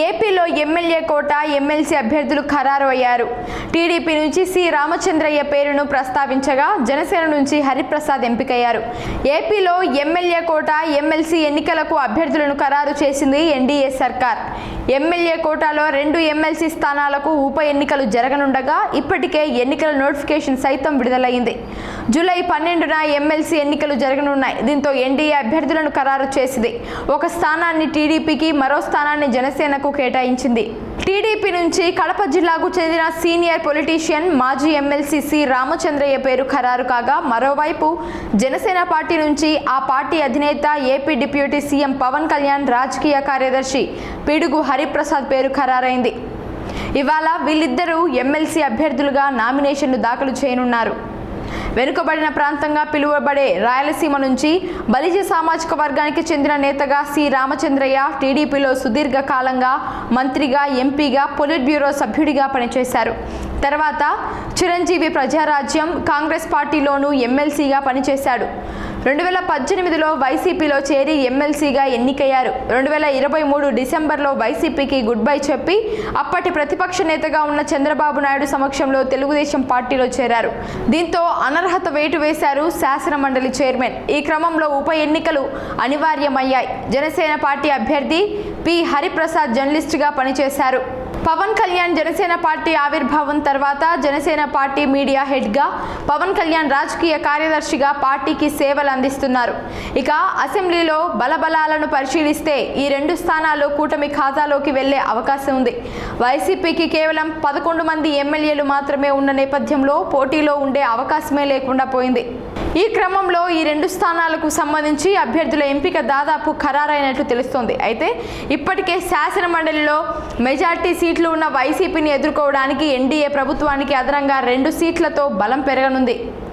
ఏపీలో ఎమ్మెల్యే కోట ఎమ్మెల్సీ అభ్యర్థులు ఖరారు అయ్యారు. టీడీపీ నుంచి సి రామచంద్రయ్య పేరును ప్రస్తావించగా జనసేన నుంచి హరిప్రసాద్ ఎంపికయ్యారు. ఏపీలో ఎమ్మెల్యే కోట ఎమ్మెల్సీ ఎన్నికలకు అభ్యర్థులను ఖరారు చేసింది ఎన్డీఏ సర్కార్. ఎమ్మెల్యే కోటాలో 2 ఎమ్మెల్సీ స్థానాలకు ఉప ఎన్నికలు జరగనుండగా ఇప్పటికే ఎన్నికల నోటిఫికేషన్ సైతం విడుదలైంది. జూలై 12న ఎమ్మెల్సీ ఎన్నికలు జరగనున్నాయి. దీంతో ఎన్డీఏ అభ్యర్థులను ఖరారు చేసింది. ఒక స్థానాన్ని టీడీపీకి, మరో స్థానాన్ని జనసేనకు కేటాయించింది. టీడీపీ నుంచి కడప జిల్లాకు చెందిన సీనియర్ పొలిటీషియన్ మాజీ ఎమ్మెల్సీ సి రామచంద్రయ్య పేరు ఖరారు కాగా, మరోవైపు జనసేన పార్టీ నుంచి ఆ పార్టీ అధినేత AP deputy CM Pawan Kalyan రాజకీయ కార్యదర్శి పిడుగు హరిప్రసాద్ పేరు ఖరారైంది. ఇవాళ వీళ్ళిద్దరూ ఎమ్మెల్సీ అభ్యర్థులుగా నామినేషన్లు దాఖలు చేయనున్నారు. వెనుకబడిన ప్రాంతంగా పిలువబడే రాయలసీమ నుంచి బలిజ సామాజిక వర్గానికి చెందిన నేతగా సి రామచంద్రయ్య టీడీపీలో సుదీర్ఘ కాలంగా మంత్రిగా, ఎంపీగా, పొలిట్ బ్యూరో సభ్యుడిగా పనిచేశారు. తర్వాత చిరంజీవి ప్రజారాజ్యం కాంగ్రెస్ పార్టీలోనూ ఎమ్మెల్సీగా పనిచేశాడు. 2018లో వైసీపీలో చేరి ఎమ్మెల్సీగా ఎన్నికయ్యారు. 2023 డిసెంబర్లో వైసీపీకి గుడ్ బై చెప్పి అప్పటి ప్రతిపక్ష నేతగా ఉన్న చంద్రబాబు నాయుడు సమక్షంలో తెలుగుదేశం పార్టీలో చేరారు. దీంతో అనర్హత వేటు వేశారు శాసన మండలి చైర్మన్. ఈ క్రమంలో ఉప ఎన్నికలు అనివార్యమయ్యాయి. జనసేన పార్టీ అభ్యర్థి పి హరిప్రసాద్ జర్నలిస్టుగా పనిచేశారు. పవన్ కళ్యాణ్ జనసేన పార్టీ ఆవిర్భావం తర్వాత జనసేన పార్టీ మీడియా హెడ్గా, పవన్ కళ్యాణ్ రాజకీయ కార్యదర్శిగా పార్టీకి సేవలు అందిస్తున్నారు. ఇక అసెంబ్లీలో బలబలాలను పరిశీలిస్తే ఈ 2 స్థానాలు కూటమి ఖాతాలోకి వెళ్లే అవకాశం ఉంది. వైసీపీకి కేవలం 11 మంది ఎమ్మెల్యేలు మాత్రమే ఉన్న నేపథ్యంలో పోటీలో ఉండే అవకాశమే లేకుండా పోయింది. ఈ క్రమంలో ఈ 2 స్థానాలకు సంబంధించి అభ్యర్థుల ఎంపిక దాదాపు ఖరారైనట్లు తెలుస్తోంది. అయితే ఇప్పటికే శాసన మండలిలో మెజార్టీ సీట్లు ఉన్న వైసీపీని ఎదుర్కోవడానికి ఎన్డీఏ ప్రభుత్వానికి అదనంగా 2 సీట్లతో బలం పెరగనుంది.